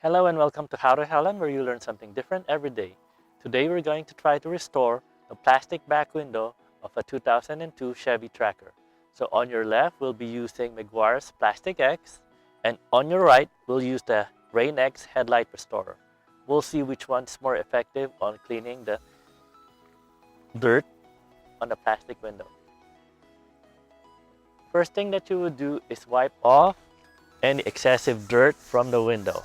Hello and welcome to How to Helen, where you learn something different every day. Today we're going to try to restore the plastic back window of a 2002 Chevy Tracker. So on your left, we'll be using Meguiar's Plastic X, and on your right, we'll use the Rain X Headlight Restorer. We'll see which one's more effective on cleaning the dirt on the plastic window. First thing that you would do is wipe off any excessive dirt from the window.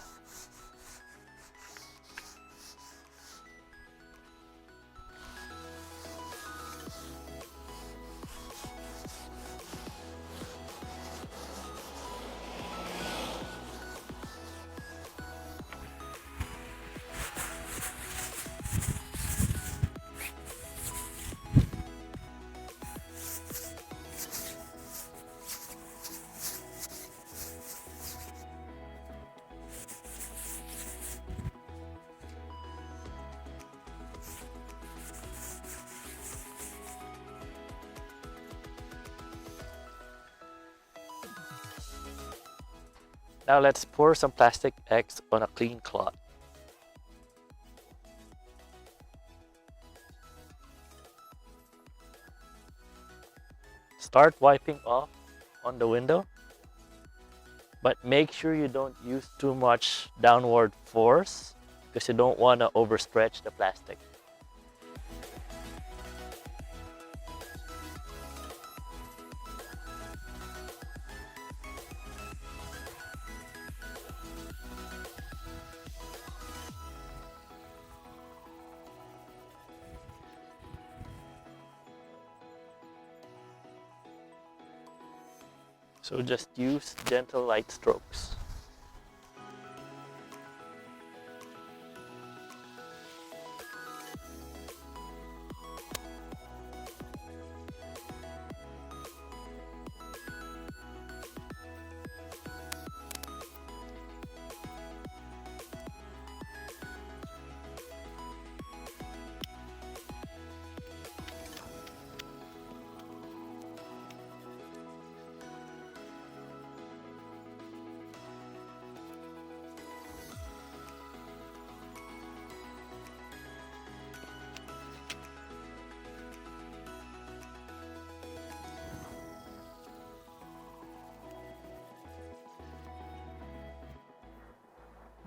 Now let's pour some Plastic X on a clean cloth. Start wiping off on the window, but make sure you don't use too much downward force because you don't want to overstretch the plastic. So just use gentle light strokes.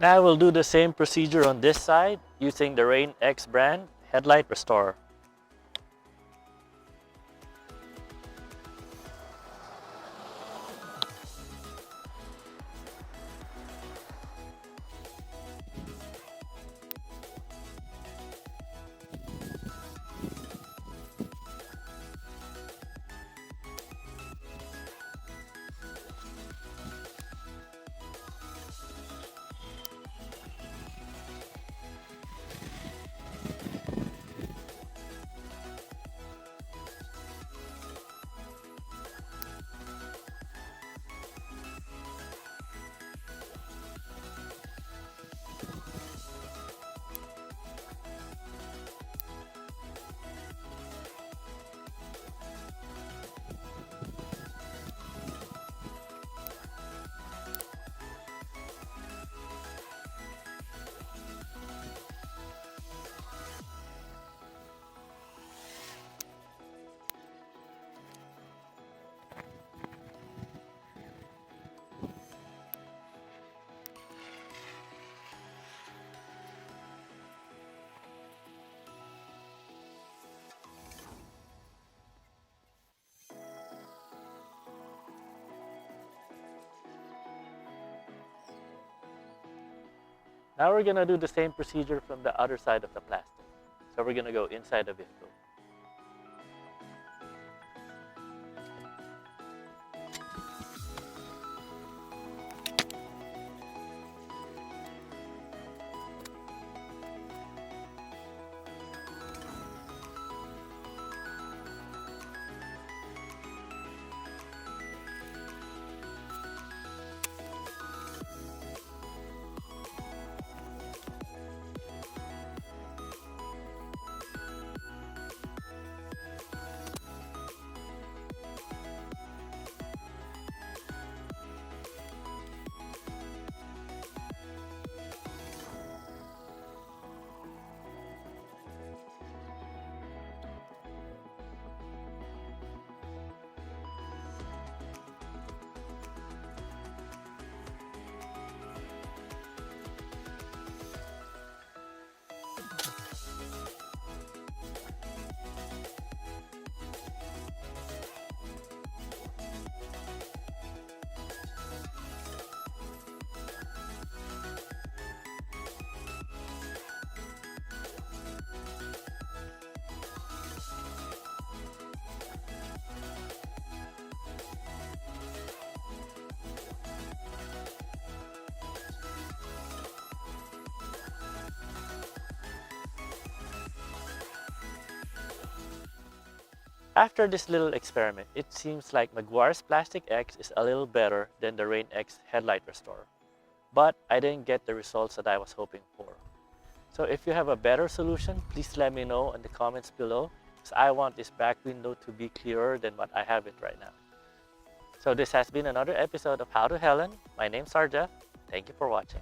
Now we'll do the same procedure on this side using the Rain X brand Headlight Restorer. Now we're gonna do the same procedure from the other side of the plastic. So we're gonna go inside the vehicle. After this little experiment, it seems like Meguiar's Plastic X is a little better than the Rain X headlight restore. But I didn't get the results that I was hoping for. So if you have a better solution, please let me know in the comments below, because I want this back window to be clearer than what I have it right now. So this has been another episode of How to Helen. My name's Sarja. Thank you for watching.